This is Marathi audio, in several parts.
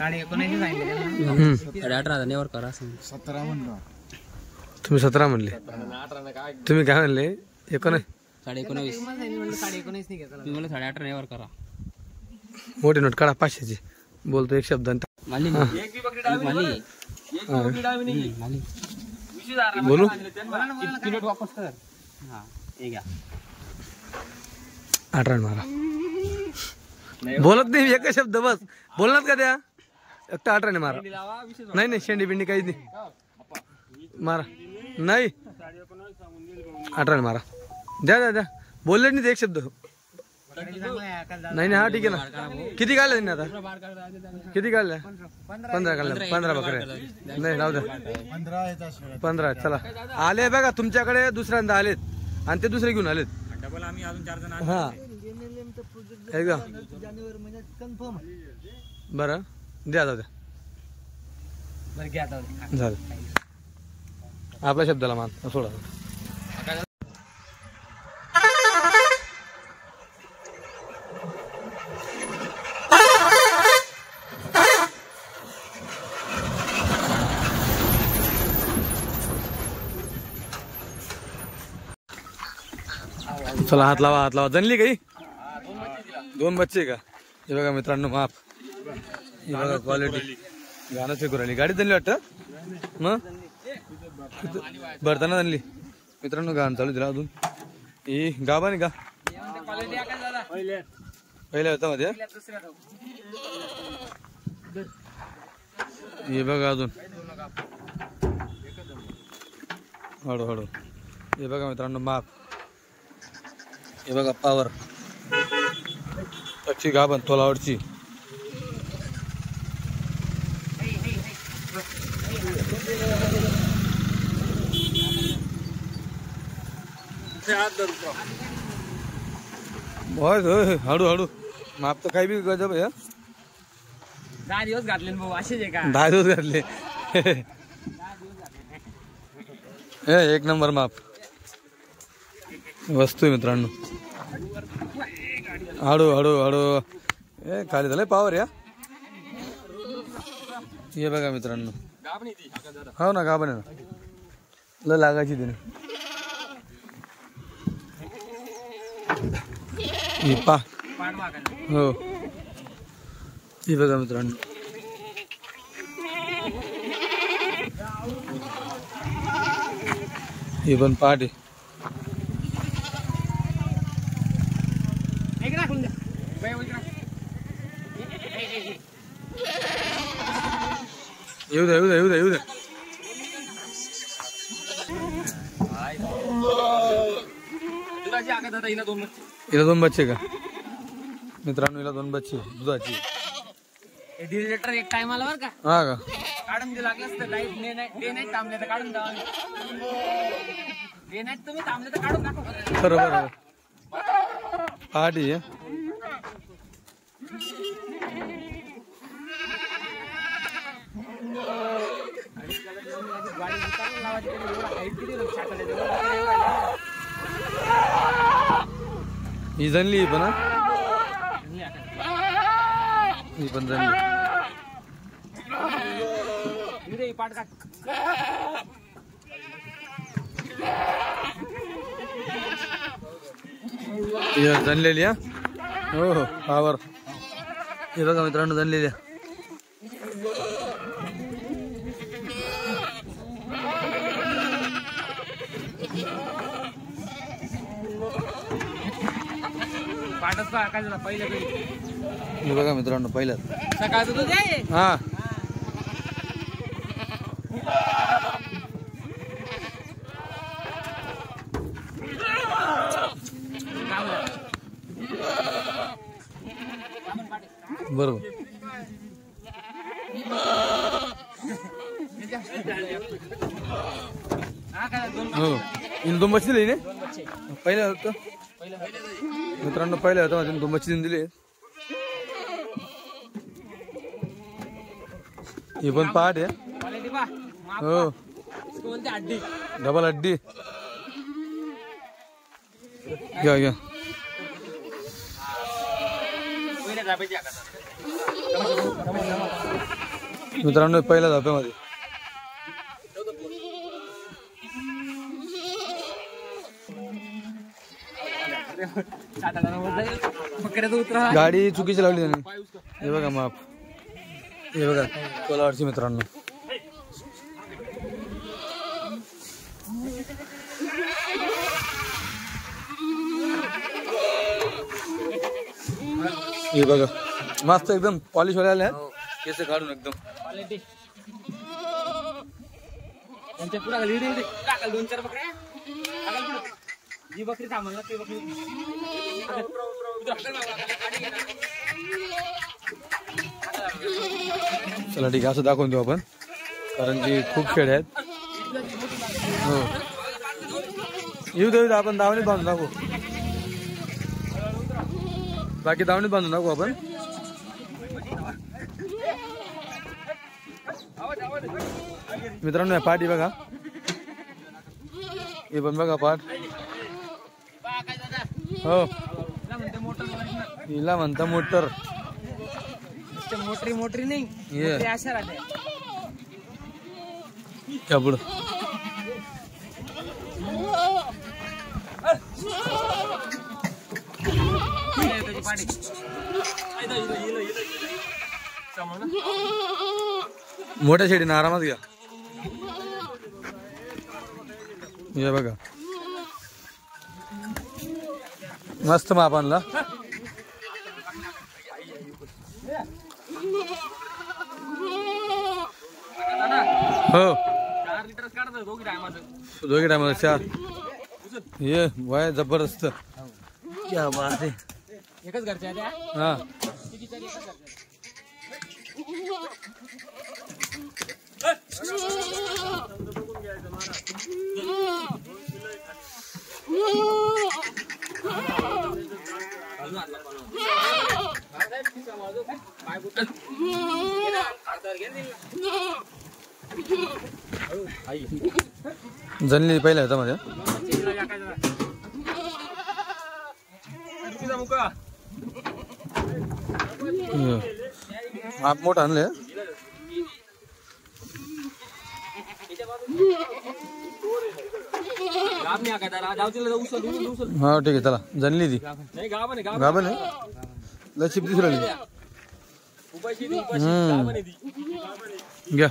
18,000 वर करा. 17 म्हणलो. तुम्ही 17 म्हणले. तुम्ही काय म्हणले? 19. 19,500. 18,500 वर करा. मोठी नोट काढा 500ची. बोलतो एक शब्द. माली बोलू. नोट वापस कर. हा हे घ्या. 18 मारा. बोलत नाही एक शब्द बस. बोलणार का त्या? एकटा 18 मारा. नाही शेंडी बिंडी काहीच नाही. मारा. नाही 18 मारा. द्या द्या. बोलले नाही एक शब्द. नाही हा ठीक आहे ना. किती काढले त्यांनी आता? किती काढल्या? 15 काढल्या. 15 बकऱ्या. नाही राहू द्या. 15 चला. आले बघा तुमच्याकडे दुसऱ्यांदा आलेत आणि ते दुसरे घेऊन आलेत. हा एकदम बरं द्या जाऊ द्या. झालं आपल्या शब्दाला मान सोडा. चला हात लावा हात लावा. जनली काही 2 बच्चे का? हे बघा मित्रांनो माप. हे बघा क्वालिटी. गाणं फेकू राहिली. गाडी जनली वाटतं मग भरताना जनली. मित्रांनो गाणं चालू दिला अजून. ही गाभा नाही का? पहिल्या होता मध्ये. हे बघा अजून हळूहळू. हे बघा मित्रांनो माप. हे बघा पावर. अच्छी गाभण तोलावरची. हळूहळू माप तर काही बी गजब आहे. 10 दिवस घातले भाऊ असेच आहे का? 10 दिवस घातले. एक नंबर माप वस्तू आहे मित्रांनो. हळू हळू हळू. खाली झालंय पावर या. हे बघा मित्रांनो. हो ना गाभण आहे ना. ल लागायची तिने. पा हो हे बघा मित्रांनो. हे पण पाठ आहे. येऊ द्या येऊ द्या येऊ द्या येऊ द्या. हिला 2 बच्चे का मित्रांनो? हिला 2 बच्चे दुधाची. 1.5 लिटर एक टायमाला बरं का? हा का? काढून दे लागलं असतं. लाईट डे नाईट थांबले तर काढून द्या. डे नाईट तुम्ही थांबले तर काढून टाकू. बरोबर पाठी आहे. ही जनली पण ही पण जनली. जनलेली हा. हो हो पावर. हे बघा मित्रांनो जनलेली. हे बघा मित्रांनो पहिलं सकाळचं दूध आहे. हा बरोबर. हो इन 2 बच्चे दिले पहिल्या होतं मित्रांनो. पहिल्या होतं माझ्या 2 बच्चे दिले. हे पण पाठ आहे. हो डबल हड्डी. घ्या घ्या. मित्रांनो पहिल्या धाप्यामध्ये गाडी चुकीची लावली त्यांनी. हे बघा माप, हे बघा कोलावरची मित्रांनो. हे बघा मस्त एकदम पॉलिश वाले आहेत. केस काढून एकदम जी बकरी थांबल ना ती बकरी. चला ठीक आहे, असं दाखवून देऊ आपण, कारण की खूप खेळ आहेत. हो येऊ देऊ, आपण दावणीत बांधून दाखवू. बाकी दावणीत बांधून दाखवू आपण. मित्रांनो या पाठी बघा, हे पण बघा पाठ. हो हिला म्हणता मोटर. मोटरी मोटरी नाही, अशा राहते त्या पुढं. मोठ्या शेडीनं आरामात घ्या. हे बघा मस्त माप आणला. हो 4 लिटर काढतो दोघी टायमाला 4. ये वाय जबरदस्त. क्या बात आहे. एकच घरच्या त्या. हा जनली पहिल्या ह्याच्यामध्ये. माप मोठं आणलंय. हा ठीक आहे चला. जनली ती गाभण आहे. लचिप दिसू राहिली. घ्या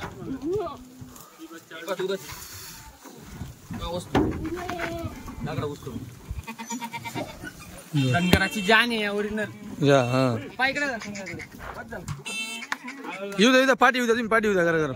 धनगराची जान आहे ओरिजिनल. या हा येऊ द्या पाठी, येऊ द्या तुम्ही पाठी, येऊ द्या करा करा.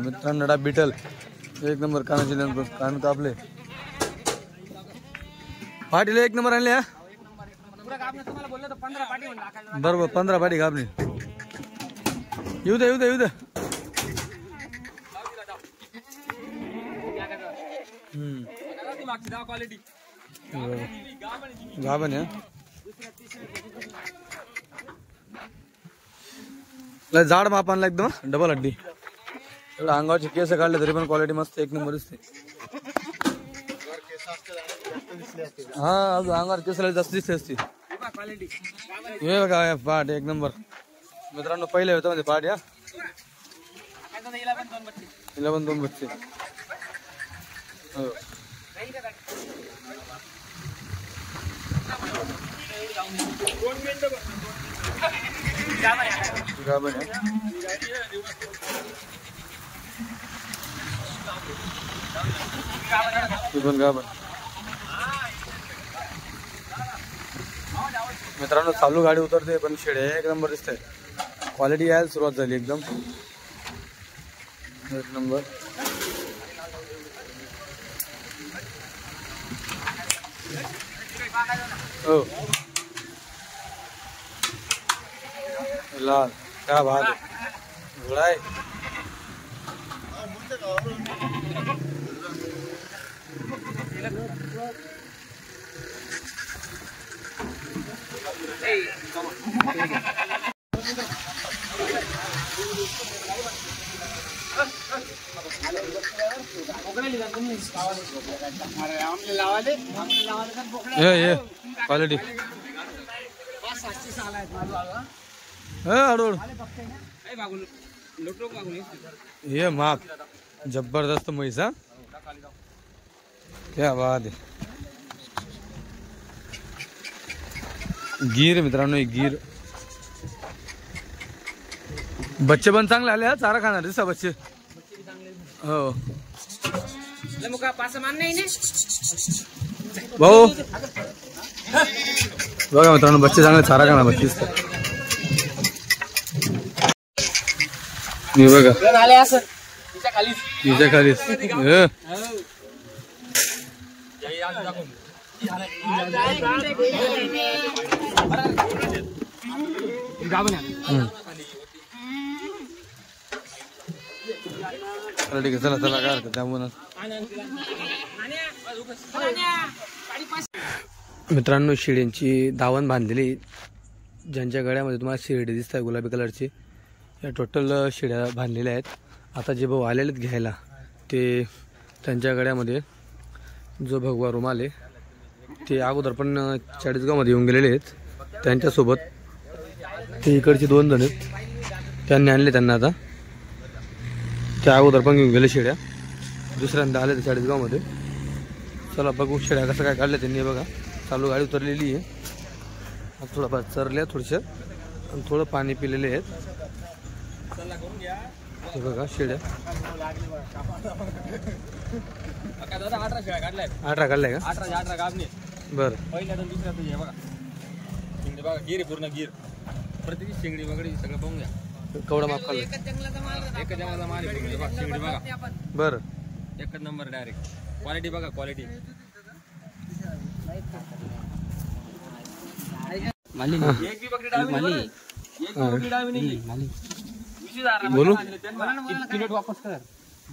मित्रांनो डा बिटल एक नंबर. कानाची कान कापले. पाठीला एक नंबर आणले. बरोबर 15 पाठी कापली. येऊ द्या येऊ द्या येऊ द्या. गाभण आहे. जाड माप आणला एकदम डबल हड्डी. अंगावरचे केस काढले तरी पण क्वालिटी मस्त एक नंबर दिसते. हा अंगावर केस जास्त दिसते असते. हे बघा पाठ एक नंबर. मित्रांनो पहिल्या होता मध्ये पाठ. या हिला पण 2 बच्चे. हो गाभण आहे. पण गाभण. मित्रांनो चालू गाडी उतरते पण शेडे एक नंबर दिसतंय. क्वालिटी यायला सुरुवात झाली एकदम एक नंबर. हो लाल क्या बात है. घोड़ा है. ये क्वालिटी हळूहळू ये माप जबरदस्त म्हैस हा क्या बात आहे गिर मित्रांनो गिर बच्चे पण चांगले आले हा चारा खाणार दिसा बच्चे हो भाऊ बघा मित्रांनो बच्चे चांगले चारा खाणार बच्चे बघा तिच्या खालीच ठीक आहे चला चला काय हरकत त्यामुळे मित्रांनो शिड्यांची दावण बांधलेली ज्यांच्या गळ्यामध्ये तुम्हाला शिर्डी दिसत आहे गुलाबी कलरची या टोटल शिड्या बांधलेल्या आहेत आता जे भाऊ आलेले आहेत घ्यायला ते त्यांच्या गळ्यामध्ये जो भगवा रुमाल आहे ते अगोदर पण चाळीसगावमध्ये येऊन गेलेले आहेत त्यांच्यासोबत ते इकडचे 2 जण आहेत त्यांनी आणले त्यांना आता त्या अगोदर पण घेऊन गेले शेड्या दुसऱ्यांदा आले ते चाळीसगावमध्ये चला बघू शेड्या कसं काय काढल्या त्यांनी बघा चालू गाडी उतरलेली आहे थोडंफार चरल्या थोडंसं आणि थोडं पाणी पिलेले आहेत हे बघा शेड्या 18 काढलाय का 18 गाबने बरं पहिल्या तर दुसऱ्या तुझ्या बघा शेंगडी बघा गिर पूर्ण गिर प्रत्येक शेंगडी वगैरे सगळं पाहून घ्या कवडा माफ खाल्ला एकच जंगलाचा माल आहे बघा शेंगडी बघा बरं एकच नंबर डायरेक्ट क्वालिटी बघा क्वालिटी माली एक भी बकरी डावी माली एक भी बकरी डावी नाही माली बोलू किलो वापस कर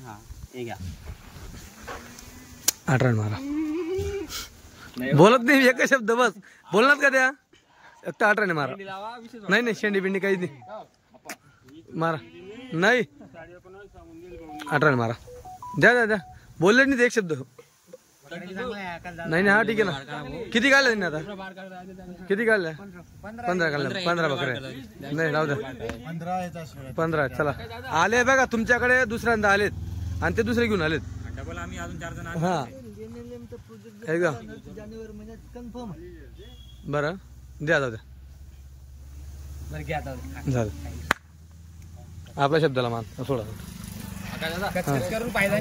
हां हे घ्या 18 मारा बोलत नाही एक शब्द बस बोलणार का त्या एक 18 मारा नाही शेंडी बिंडी काहीच नाही मारा नाही 18 मारा द्या द्या बोलले नाही एक शब्द नाही हा ठीक आहे ना किती काढले त्यांनी आता किती काढल्या 15 काढल्या 15 बकऱ्या नाही राहू द्या 15 चला आले बघा तुमच्याकडे दुसऱ्यांदा आलेत आणि ते दुसरे घेऊन आलेत हा का बरं द्या जाऊ द्या झालं आपल्या शब्दाला मान थोडा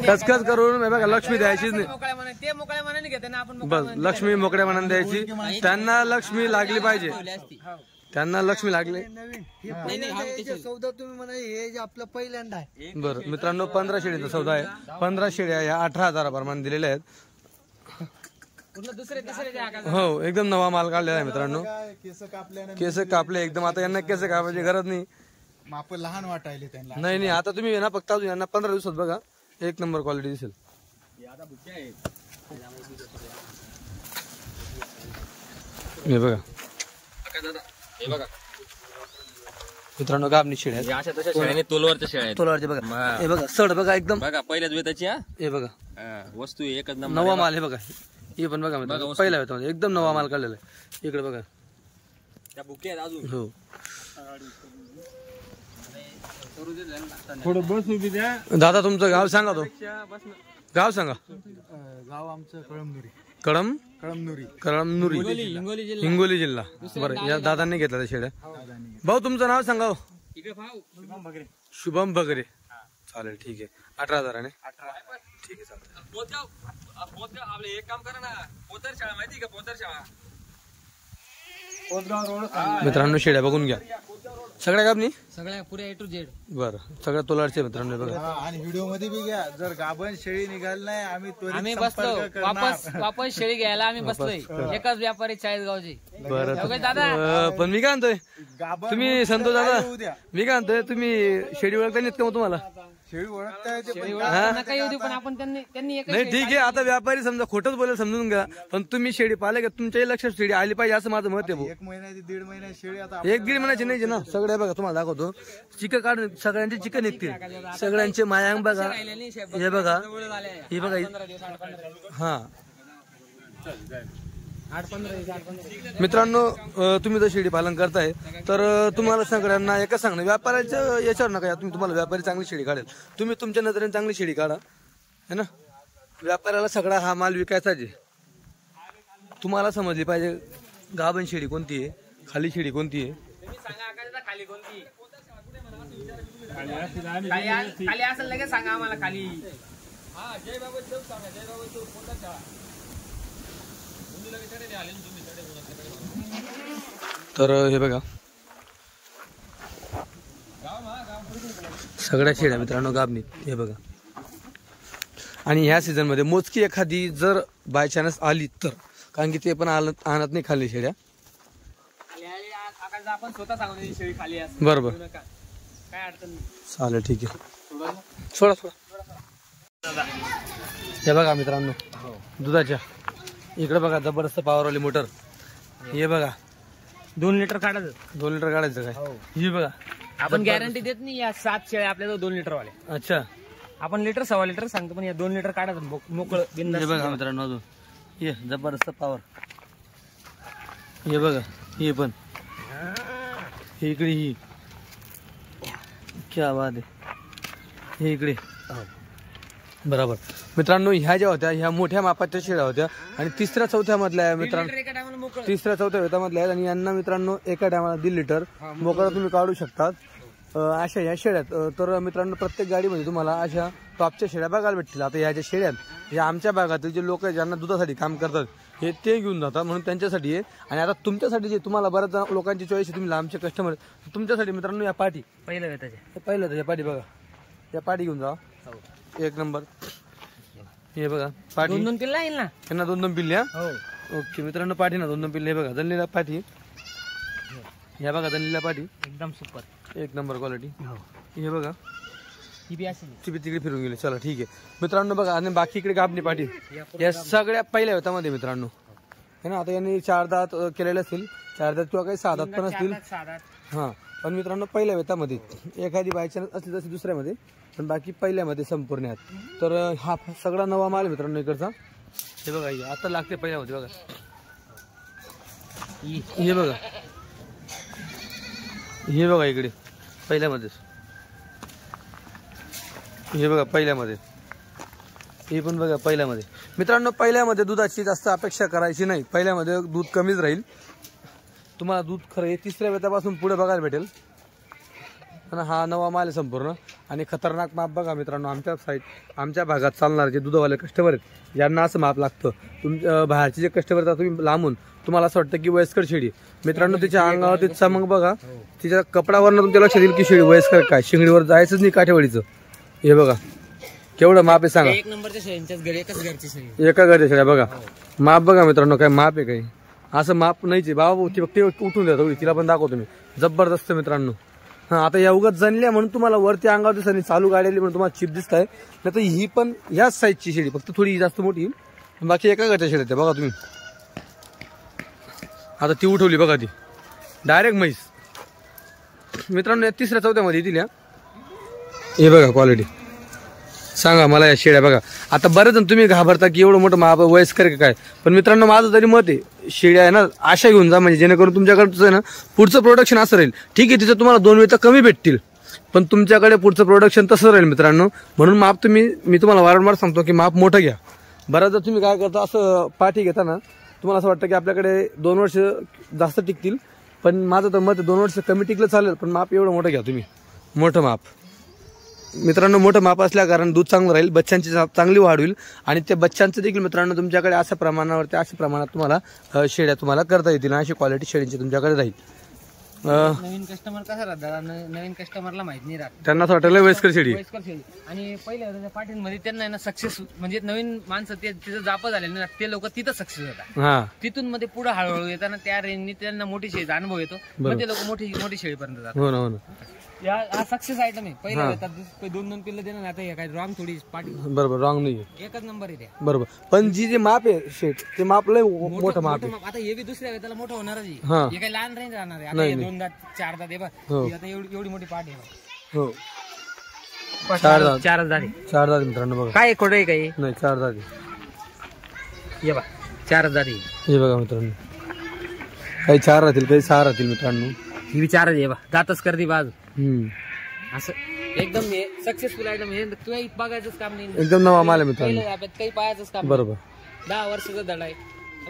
कचकच करून बघा लक्ष्मी द्यायचीच नाही बस लक्ष्मी मोकळ्या मनाने द्यायची त्यांना लक्ष्मी लागली पाहिजे त्यांना लक्ष्मी लागली सौदा तुम्ही म्हणा हे जे आपलं पहिल्यांदा आहे बरं मित्रांनो 15 शेळीचा सौदा आहे 15 शेळ्या या 18,000 प्रमाणे दिलेल्या आहेत हो एकदम नवा माल काढलेला आहे मित्रांनो केस कापले एकदम आता यांना केस कापायची गरज नाही माप लहान वाटायले त्यांना नाही नाही आता तुम्ही ना फक्त अजून यांना 15 दिवसात बघा एक नंबर क्वालिटी दिसेल हे बघा मित्रांनो गाबणी शेळ्या अशा तशा शेळ्या तोलवरच्या शेळ्या तोलावरचे बघा हे बघा सड बघा एकदम बघा पहिल्याच वेताची हे बघा वस्तू एकच नंबर नवा माल हे बघा हे पण बघा मित्रांनो पहिल्या वेतामध्ये एकदम नवा माल काढलेला आहे इकडे बघा त्या बुके आहेत अजून हो थोडं बस उभी द्या दादा तुमचं गाव सांगा तो गाव सांगा गाव आमचं कळमनुरी कळमनुरी हिंगोली जिल्हा बरं या दादांनी घेतला त्या शेड्या भाऊ तुमचं नाव सांगा शुभम बगरे चालेल ठीक आहे 18,000 ठीक आहे चालेल एक काम करा ना पोतर शाळा माहिती का पोतर शाळा मित्रांनो शेड्या बघून घ्या सगळ्या गाबनी सगळ्या पुऱ्या A to Z बरं सगळ्या तोलारचे मित्रांनो बघा आणि व्हिडिओ मध्ये बी घ्या जर गाभण शेळी निघाल नाही आम्ही बसलो वापस शेळी घ्यायला आम्ही बसलोय एकच व्यापारी 40 गावचे बरं दादा पण मी काय म्हणतोय तुम्ही संतोष दादा मी काय म्हणतोय तुम्ही शेळी ओळखता नाहीत का मग तुम्हाला शेळी ओळखता येते शेळी ओळखता नका येऊ देऊ, पण आपण त्यांनी एक नाही ठीक आहे, आता व्यापारी समजा खोटंच बोलेल समजून घ्या, पण तुम्ही शेळी पाहिले का तुमच्याही लक्षात शेळी आली पाहिजे असं माझं मत आहे भाऊ. 1 महिन्याची 1.5 महिन्याची शेळी आता एक दीड महिन्याची नाही ना सगळे बघा तुम्हाला दाखवतो चिकन काढून सगळ्यांचे चिकन निघतील सगळ्यांचे मायांग बघा हे बघा हे बघा हा 8-15 मित्रांनो तुम्ही जर शेळी पालन करताय तर तुम्हाला सगळ्यांना एकच सांगणं व्यापाऱ्याच्या याच्यावर नका तुम्ही तुम्हाला व्यापारी चांगली शेळी काढेल तुम्ही तुमच्या नजरेने चांगली शेळी काढा है ना. व्यापाऱ्याला सगळा हा माल विकायचाच आहे. तुम्हाला समजली पाहिजे गाभण शेळी कोणती आहे खाली शेळी कोणती आहे. तुम्ही सांगा आकाशाचा खाली कोणती खाली असेल लगेच सांगा आम्हाला खाली. जय बाबा चौक सांगा, जय बाबा चौक कोणता शाळा आले तुम्ही तर हे बघा सगळ्या शेळ्या मित्रांनो गाभणी हे बघा. आणि ह्या सीझन मध्ये मोजकी एखादी जर बाय चान्स आली तर कारण की ते पण आणत नाही खाली शेळ्या आपण स्वतः सांगू शेळी खाली असते बरोबर काय अडचण नाही. चालेल ठीक आहे सोडा सोडा. हे बघा मित्रांनो दुधाच्या इकडे बघा जबरदस्त पॉवरवाली मोटर हे बघा 2 लिटर काढायचं 2 लिटर काढायचं काय ही बघा आपण गॅरंटी देत नाही या 7 शेळ्या आपल्याला 2 लिटर वाले अच्छा आपण लिटर 1.25 लिटर सांगतो पण या 2 लिटर काढायचं मोकळं बिंदास. हे बघा मित्रांनो अजून ये जबरदस्त पॉवर हे बघा हे पण हे इकडे ही क्या बात आहे हे इकडे बरोबर. मित्रांनो ह्या ज्या होत्या ह्या मोठ्या मापाच्या शेळ्या होत्या आणि 3ऱ्या-4थ्या मधल्या मित्रांनो 3ऱ्या-4थ्या वेतामधल्या आहेत आणि यांना मित्रांनो एका टायमाला 1.5 लिटर मोकळा तुम्ही काढू शकतात. अशा ह्या शेळ्यात तर मित्रांनो प्रत्येक गाडीमध्ये तुम्हाला अशा टॉपच्या शेळ्या बघायला भेटतील. आता ह्या ज्या शेळ्या आहेत या आमच्या भागातील जे लोक ज्यांना दुधासाठी काम करतात हे ते घेऊन जातात म्हणून त्यांच्यासाठी आहे. आणि आता तुमच्यासाठी जे तुम्हाला बऱ्याच लोकांची चॉईस आहे तुम्ही लांबचे कस्टमर तुमच्यासाठी मित्रांनो या पाठी पहिलं वेताचे पहिलं या पाठी बघा या पाठी घेऊन जा एक नंबर. हे बघा पाठी 2-2 पिल्ला येईल ना त्यांना 2-2 पिल्ल्या हो. ओके मित्रांनो पाठी ना 2-2 पिल्ले बघा जनलेला पाठी ह्या बघा जनलेला पाठी एकदम सुपर एक नंबर क्वालिटी. हे बघा ही बी असेल ती बी तिकडे फिरून गेली. चला ठीक आहे मित्रांनो बघा आणि बाकी इकडे गाभणी पाठी या सगळ्या पहिल्या वेतामध्ये मित्रांनो है ना. आता यांनी 4 दात केलेले असतील 4 दात किंवा काही 6 दात पण असतील हा. पण मित्रांनो पहिल्या वेतामध्ये एखादी बायचान्स असली तशी दुसऱ्यामध्ये पण बाकी पहिल्यामध्ये संपूर्ण आहेत. तर हा सगळा नवा माल मित्रांनो इकडचा हे बघा आता लागते पहिल्यामध्ये बघा हे बघा हे बघा इकडे पहिल्यामध्येच हे बघा पहिल्यामध्ये हे पण बघा पहिल्यामध्ये. मित्रांनो पहिल्यामध्ये दुधाची जास्त अपेक्षा करायची नाही. पहिल्यामध्ये दूध कमीच राहील तुम्हाला दूध खरं हे 3ऱ्या वेतापासून पुढे बघायला भेटेल. पण हा नवा माल आहे संपूर्ण आणि खतरनाक माप बघा मित्रांनो. आमच्या भागात चालणारे जे दुधावाले कस्टमर आहेत यांना असं माप लागतं. तुमच्या बाहेरचे जे कस्टमर आहेत तुम्ही लांबून तुम्हाला असं वाटतं की वयस्कर शेळी मित्रांनो तिच्या अंगावर तिचा मग बघा तिच्या कपडावरनं तुमच्या लक्षात येईल की शेळी वयस्कर काय शिंगडीवर जायचंच नाही काठेवाडीचं. हे बघा केवढं माप आहे सांगा. 1 नंबरच्या शेळ्यांच्याच घरी एकच घरची शेळी एका घरच्या शेळ्या बघा माप बघा मित्रांनो काय माप आहे काही असं माप नाहीच बाबा ती फक्त उठून द्या थोडी तिला पण दाखवतो मी जबरदस्त मित्रांनो. हा आता या उगाच जणल्या म्हणून तुम्हाला वरती अंगावर दिसत चालू गाडी म्हणून तुम्हाला चिप दिसत आहे नाही तर ही पण ह्याच साईजची शेळी फक्त थोडी जास्त मोठी बाकी एका घरच्या शेळ्या बघा तुम्ही. आता ती उठवली बघा ती डायरेक्ट म्हैस मित्रांनो या 3ऱ्या-4थ्या मध्ये येतील. हे बघा क्वालिटी सांगा मला या शेळ्या बघा. आता बरेच जण तुम्ही घाबरता की एवढं मोठं माप वयस्कर काय पण मित्रांनो माझं तरी मत आहे शेळ्या आहे ना आशा घेऊन जा म्हणजे जेणेकरून तुमच्याकडचं आहे ना पुढचं प्रोडक्शन असं राहील. ठीक आहे तिथं तुम्हाला 2 वेळा कमी भेटतील पण तुमच्याकडे पुढचं प्रोडक्शन तसं राहील मित्रांनो. म्हणून माप मी तुम्हाला वारंवार सांगतो की माप मोठं घ्या. बऱ्याचदा तुम्ही काय करता असं पाठी घेता ना तुम्हाला असं वाटतं की आपल्याकडे 2 वर्ष जास्त टिकतील पण माझं तर मत 2 वर्ष कमी टिकलं चालेल पण माप एवढं मोठं घ्या तुम्ही मोठं माप. मित्रांनो मोठं माप असल्या कारण दूध चांगलं राहील बच्चांची चांगली वाढ होईल आणि त्या बच्चांचं देखील मित्रांनो तुमच्याकडे अशा प्रमाणात तुम्हाला शेळ्या तुम्हाला करता येतील अशी क्वालिटी शेळींची तुमच्याकडे राहील. नवीन कस्टमर कसा राहतात नवीन कस्टमरला माहित नाही राहत त्यांना असं वाटलं वयस्कर शेळी आणि पहिल्या पाठींमध्ये त्यांना ना सक्सेस म्हणजे नवीन माणसं ते तिथं जाप झाले ना ते लोक तिथं सक्सेस होतात. हा तिथून मध्ये पुढे हळूहळू येताना त्या रेंजनी त्यांना मोठी शेळीचा अनुभव येतो मग ते लोक मोठी शेळीपर्यंत जातात. हो ना हो ना हा सक्सेस आयटम आहे. पहिल्या येतात 2-2 पिल्लं देणार नाही. आता हे काय रॉंग थोडी पाठी बरोबर रॉंग नाही एकच नंबर आहे त्या. बरोबर. पण जे माप आहे शेट ते माप लय मोठं माप आहे. आता हे बी दुसऱ्या त्याला मोठं होणारच आहे. हा हे काही लहान रेंज राहणार आहे. आता हे 2 दात 4 दात आहे बघ. ही आता एवढी मोठी पाठी आहे. हो 4 दात आहे. 4 दात मित्रांनो बघा. काय खोटं आहे काही नाही 4 दात हे बघ 4 दात आहे. हे बघा मित्रांनो काही 4 राहतील काही 6 राहतील मित्रांनो. ही बी 4 आहे बघ. दातच करते बाजू असं एकदम सक्सेसफुल आयटम हे. तुला बघायचंच काम नाही. एकदम नवा माल आहे मित्रांनो. काही पाहायचंच काम बरोबर. 10 वर्षाचा धडा आहे.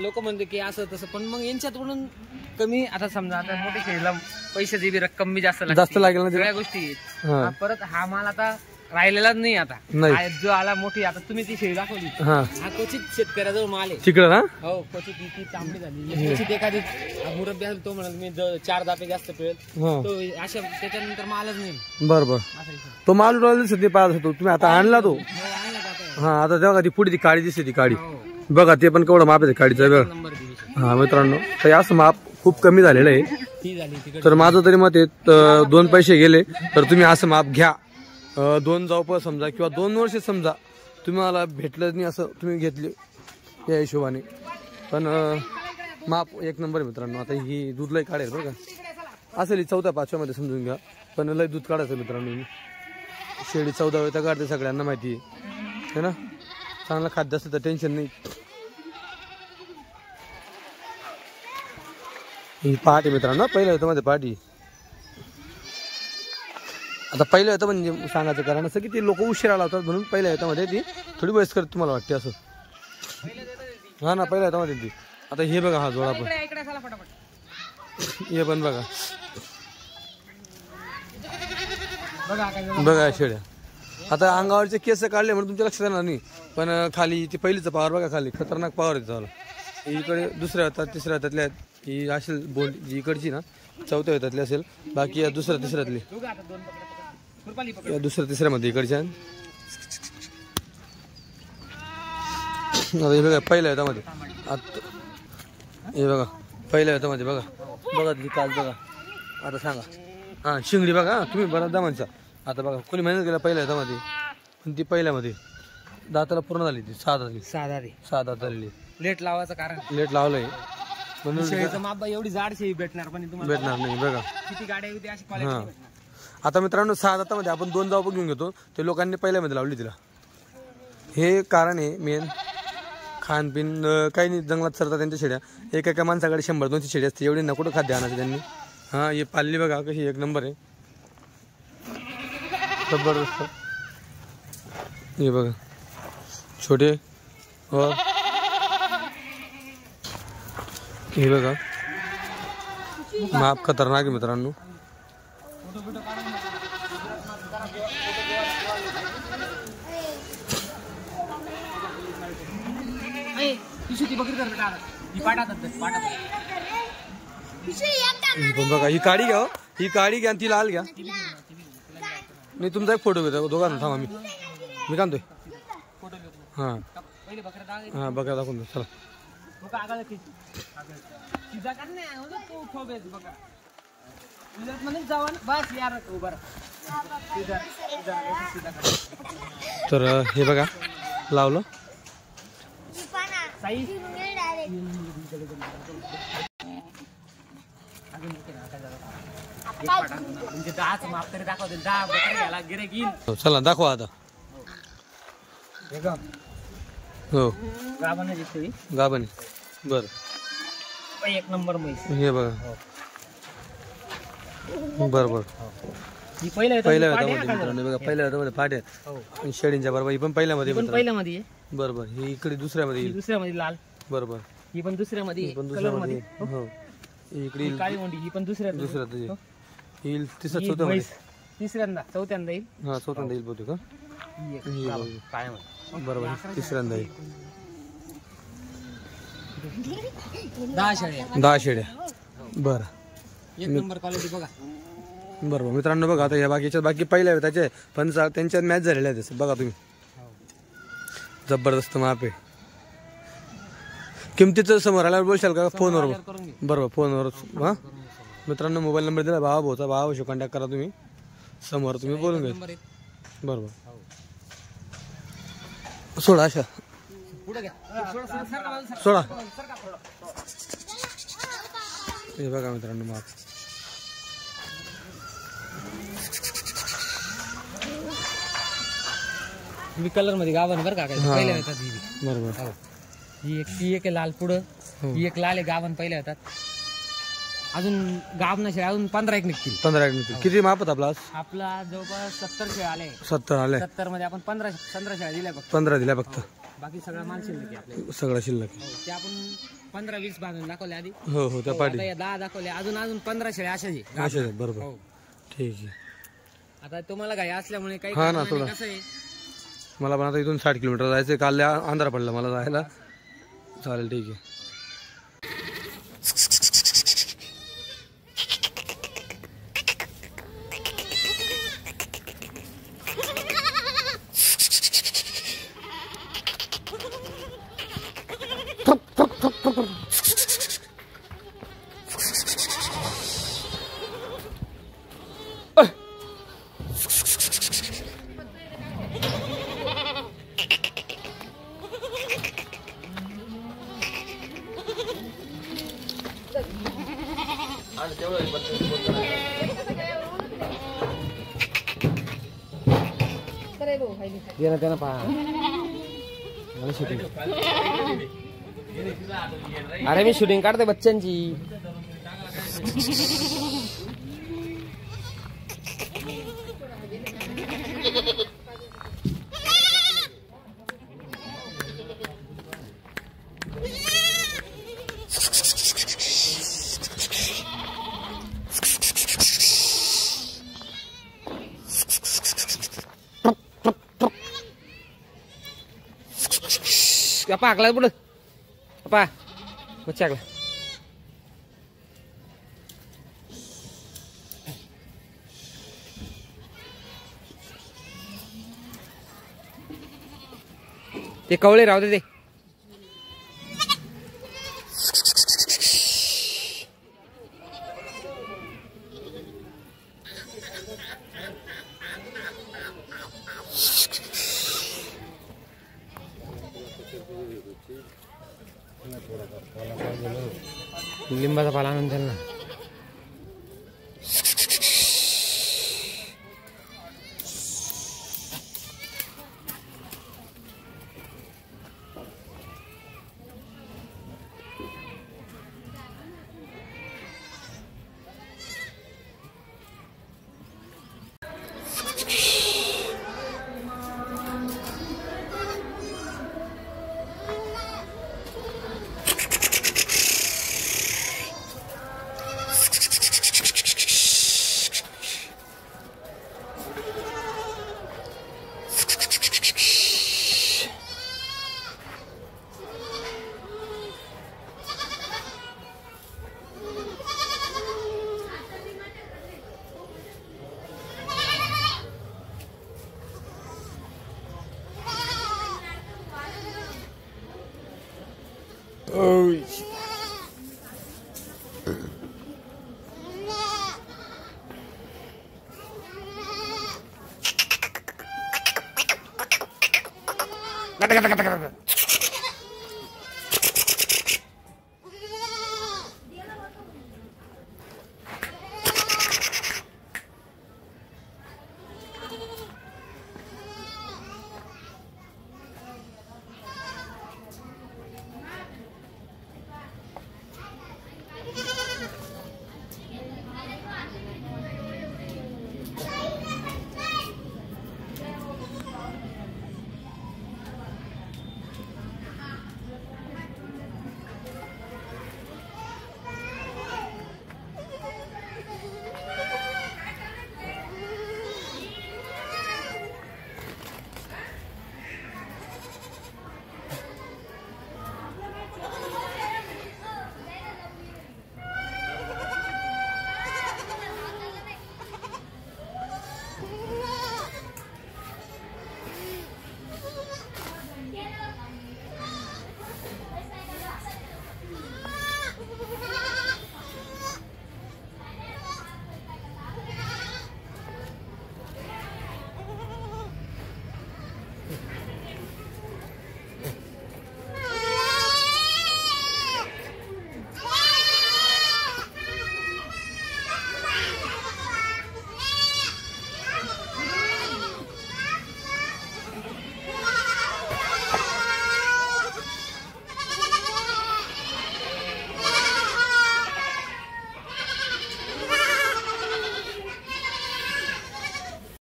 लोक म्हणते की असं तसं पण मग यांच्याकडून कमी. आता समजा आता मोठे खेळला पैशाची बी रक्कम बी जास्त लागेल ना सगळ्या गोष्टी आहेत. परत हा माल आता राहिलेलाच नाही. आता जो आला मोठी आता तुम्ही ती शेळी दाखवली हा क्वचित शेतकऱ्याजवळ माल आहे तिकडं ना. हो क्वचित ती तांबडी झाली. क्वचित एखादी मुरब्बी असेल तो म्हणा मी 4 दापे जास्त पिळेल तो अशा त्याच्यानंतर मालच नाही. बरोबर. तो माल सध्या पाहत होतो तुम्ही आता आणला तो. हा आता तेव्हा ती पुढे ती काळी दिसते ती काळी बघा. ते पण केवढं माप आहे काळीचा वेळ. हा मित्रांनो काही असं माप खूप कमी झालेलं आहे. तर माझं तरी मत आहे 2 पैसे गेले तर तुम्ही असं माप घ्या. 2 जाऊ समजा किंवा 2 वर्ष समजा तुम्हाला भेटलं नाही असं तुम्ही घेतले या हिशोबाने. पण माप 1 नंबर आहे मित्रांनो. आता ही दूध लय काढेल बरं का. असेल 4-5व्या मध्ये समजून घ्या. पण लय दूध काढायचं मित्रांनो. शेळी 14 वेळा काढते सगळ्यांना माहिती आहे ना. चांगलं खाद्य असतं तर टेन्शन नाही. ही पहाटे मित्रांनो पहिल्या होतं मध्ये पहाटी. आता पहिल्या होतं म्हणजे सांगायचं कारण असं की ती लोक उशिरा लावतात म्हणून पहिल्या ह्याच्यामध्ये ती थोडी वयस्कर तुम्हाला वाटते असं. हा ना पहिल्या ह्याच्यामध्ये ती. आता हे बघा हा जोडा पण हे पण बघा बघा शेळ्या. आता अंगावरचे केस काढले म्हणून तुमच्या लक्षात येणार नाही. पण खाली ती पहिलीचा पावर बघा खाली खतरनाक पावर आहे त्याला. इकडे दुसऱ्या हातात 3ऱ्या हातातल्या ही असेल बोल जी इकडची ना 4थ्या हातातली असेल. बाकी या 2ऱ्या 3ऱ्यातली या 2ऱ्या 3ऱ्यामध्ये इकडच्या. आता हे बघा पहिल्या हातामध्ये आता हे बघा पहिल्या हातामध्ये बघा बघा ती काल बघा. आता सांगा हा शिंगडी बघा तुम्ही बराच दामांचा. आता बघा कोणी मेहनत केला पहिल्या हातामध्ये पण ती पहिल्यामध्ये दाताला पूर्ण झाली ती 6 दात झालेली. लेट लावायचं कारण लेट लावलंय म्हणून शेळीचं माप एवढी जाड शेळी भेटणार पण तुम्हाला भेटणार नाही बघा किती गाड्या होती अशी हा. क्वालिटी. आता मित्रांनो 6 दातामध्ये आपण 2 जाऊ घेऊन घेतो ते लोकांनी पहिल्यामध्ये लावली तिला. हे कारण आहे मेन. खानपिन काही नाही जंगलात सरतात त्यांच्या शेड्या. एका माणसाकडे 100-200 शेळी असते. एवढी नकुठं खाद्य आणायचं त्यांनी. हा हे पाल्ली बघा कशी 1 नंबर आहे जबरदस्त. हे बघा छोटे व हे बघा माप खतरनाक आहे मित्रांनो. बघा ही काडी घ्या. ही काडी घ्या ती लाल घ्या. नाही तुमचा एक फोटो घेतो दोघांना थांबा मी काढतोय. हा हा बघा दाखवून चला. तर हे बघा लावलं. चला दाखवा आता. हो गाभण बर 1 नंबर म्हैस. हे बघा बरोबर पहिल्या बघा पहिल्या हातामध्ये पाट्या आणि शेळींच्या बरोबर ही पण पहिल्यामध्ये पहिल्यामध्ये बरोबर. ही इकडे दुसऱ्यामध्ये दुसऱ्यामध्ये लाल बरोबर. ही पण दुसऱ्यामध्ये पण दुसऱ्यामध्ये हो इकडे काळी मोंडी ही पण दुसऱ्यात येईल. तिसऱ्या तिसऱ्यांदा चौथ्यांदा येईल. हा चौथ्यांदा येईल बहुतेक काय बरोबर तिसऱ्यांदा येईल. 10 शेळ्या बरं 1 नंबर क्वालिटी बघा. बरोबर मित्रांनो बघा आता या बाकी पहिल्या त्याचे पण त्यांच्यात मॅच झालेल्या आहेत बघा तुम्ही. जबरदस्त माप आहे. किमतीचं समोर आल्यावर बोलशाल का फोनवर. बरोबर फोनवर. हा मित्रांनो मोबाईल नंबर दिला भावा भाऊचा. भावा भाऊ कॉन्टॅक्ट करा तुम्ही. समोर तुम्ही बोलून घ्या. नंबर 1. बरोबर. सोडा अशा पुढे घ्या. सरका बाजूला, सोडा. सरका थोडं. हे बघा मित्रांनो माप. मी कलर मध्ये गावन बरं का काय हा. पहिल्या येतात ही. बरोबर. हो. ही एक आहे लाल पुढं, हो. ही एक लाल आहे गावन पहिल्या येतात. अजून गावना शेळ्या अजून 15 एक निघतील. 15 मिनिट. किती माप होत आपला? आपला जवळपास 70 शेळ्या आले. 70 आले. 70 मध्ये आपण 15 शेळ्या दिल्या फक्त. 15 दिल्या फक्त. बाकी सगळा माल शिल्लक आहे आपल्याला. सगळं शिल्लक. ते आपण 15-20 बांधून दाखवले आधी. हो हो त्या पाठी. आता या 10 दाखवले. अजून 15 शेळ्या अशाच आहे. असे आहेत, बरोबर. हो. ठीक आहे. आता तुम्हाला घाई असल्यामुळे काही हा ना, कारणाने थोडं. कसं आहे मला पण आता इथून 60 किलोमीटर जायचं. काल अंधारा पडला मला जायला. चालेल ठीक आहे. त्यांना पहा. अरे मी शूटिंग काढते बच्चांची. apa akla budak apa baca akla ते कवळे राहू दे. लिंबाचा पाला आणून द्याल ना. Kata.